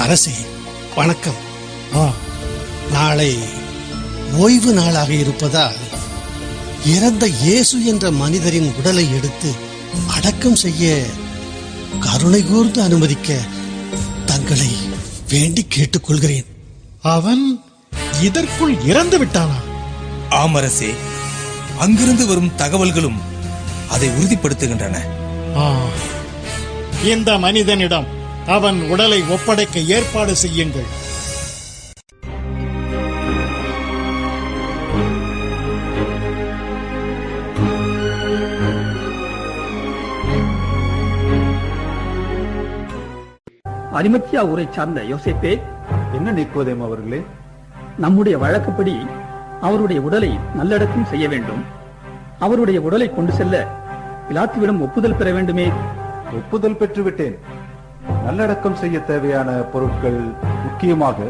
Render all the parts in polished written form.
அரசே வணக்கம். நாளை ஓய்வு நாளாக இருப்பதால் இறந்த இயேசு என்ற மனிதரின் உடலை எடுத்து அடக்கம் செய்ய கருணை கூர்ந்து அனுமதிக்க தங்களை வேண்டி கேட்டுக்கொள்கிறேன். அவன் இதற்குள் இறந்து விட்டானா? ஆமரசே, அங்கிருந்து வரும் தகவல்களும் அதை உறுதிப்படுத்துகின்றன. இந்த மனிதனிடம் அவன் உடலை ஒப்படைக்க ஏற்பாடு செய்யுங்கள். அரிமத்தியா ஊரை சார்ந்த யோசேப்பே. என்ன நிக்கோதேம் அவர்களே? நம்முடைய வழக்கப்படி அவருடைய உடலை நல்லடக்கம் செய்ய வேண்டும். அவருடைய உடலை கொண்டு செல்ல பிலாத்துவிடம் ஒப்புதல் பெற வேண்டுமே. ஒப்புதல் பெற்றுவிட்டேன். நல்லடக்கம் செய்ய தேவையான பொருட்கள் முக்கியமாக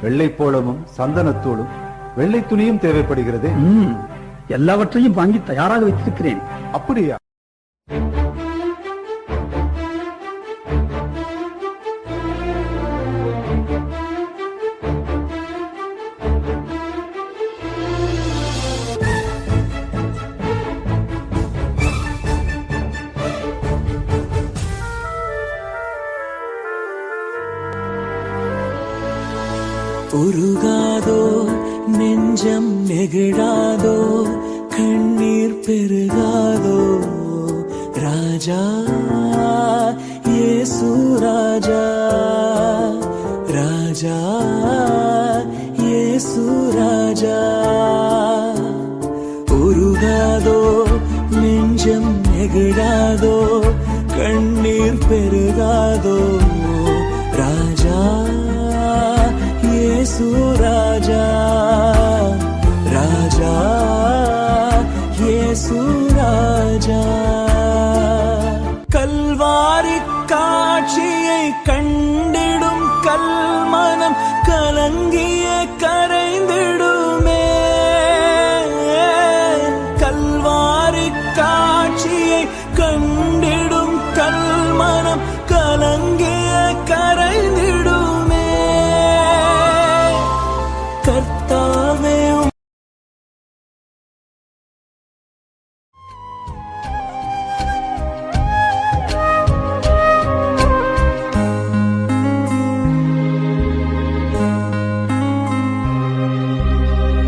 வெள்ளைப்போளமும் சந்தனத்தூளும் வெள்ளை துணியும் தேவைப்படுகிறது. எல்லாவற்றையும் வாங்கி தயாராக வைத்திருக்கிறேன். அப்படியா? உருகாதோ நெஞ்சம் நெகிழாதோ கண்ணீர் பெருகாதோ ராஜா இயேசு ராஜா ராஜா இயேசு ராஜா. உருகாதோ நெஞ்சம் நெகிழாதோ கண்ணீர் பெருகாதோ ராஜா இயேசு ராஜா ராஜா இயேசு ராஜா. கல்வாரி காட்சியை கண்டிடும் கல்மனம் கலங்கிய கரைந்திடுமே. கல்வாரி காட்சியை கண்டிடும் கல்மனம் கலங்கிய கரைந்திடுமே. கர்த்தாவே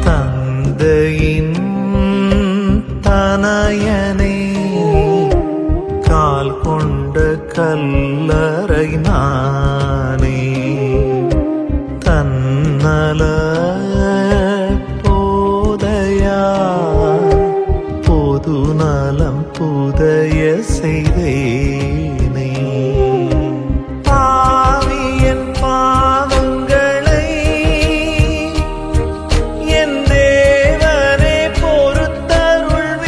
தந்தையின் தனயனே கால் கொண்ட கல்லறை நானே தன்னல போதையா பொது நலம் புதைய செய்தேனே. பாவியன் பாவங்களை என் தேவனே பொறுத்தருள்வீரே.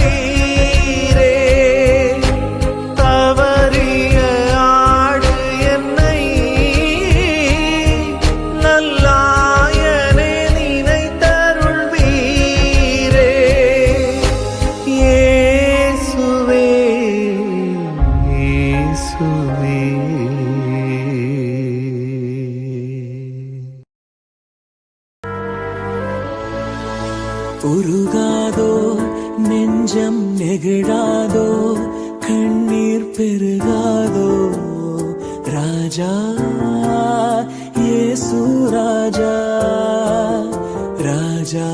தவறிய ஆடு என்னை நல்லாயனே நினைத்தருள்வீரே. இயேசுவே இயேசுவே. உருகாதோ நெஞ்சம் நெகிழாதோ கண்ணீர் பெருகாதோ ராஜா இயேசு ராஜா ராஜா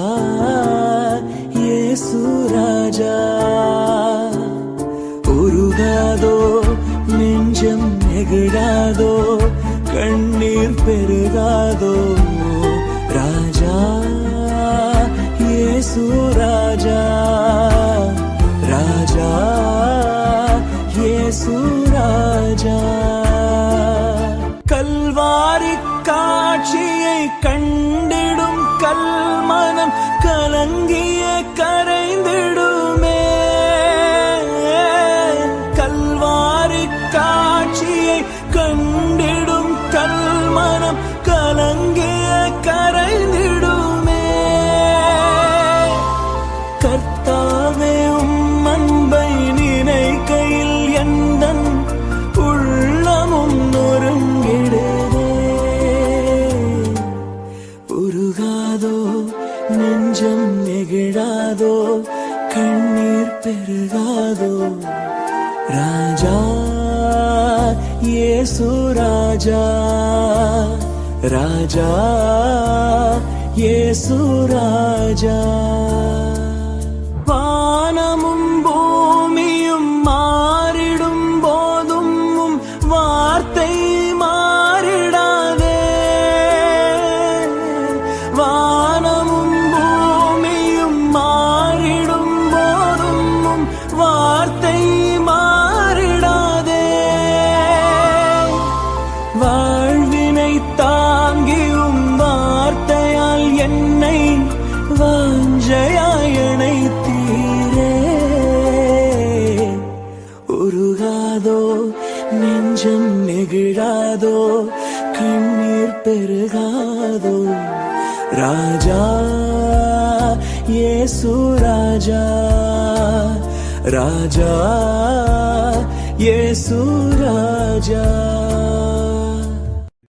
இயேசு ராஜா. உருகாதோ நெஞ்சம் நெகிழாதோ கண்ணீர் பெருகாதோ ராஜா இயேசு ராஜா ராஜா இயேசு ராஜா. கல்வாரி காட்சியை கண்டிடும் கல்மனம் கலங்கிய கரைந்திடுமே. கல்வாரி காட்சியை கண்டிடும் கல்மனம் கலங்கிய கரைந்திடுமே. கர்த்தாவே உம் அன்பை நினைக்கையில் எந்தன் உள்ளமும் நொறுங்கிடுதே. கண்ணீர் பெருகாதோ ராஜா இயேசு ராஜா ராஜா இயேசு ராஜா வானமும் பூமியும் மாறிடும் போதும் உம் வார்த்தை மாறிடாதே வானமும் பூமியும் மாறிடும் போதும் உம் வார்த்தை மாறிடாதே வாழ்வினை தாங்கியும் வார்த்தையால் என்னை வாஞ்சையாய் அணைத்தீரே உருகாதோ நெஞ்சம் நெகிழாதோ கண்ணீர் பெருகாதோ ராஜா இயேசு ராஜா ராஜா இயேசு ராஜா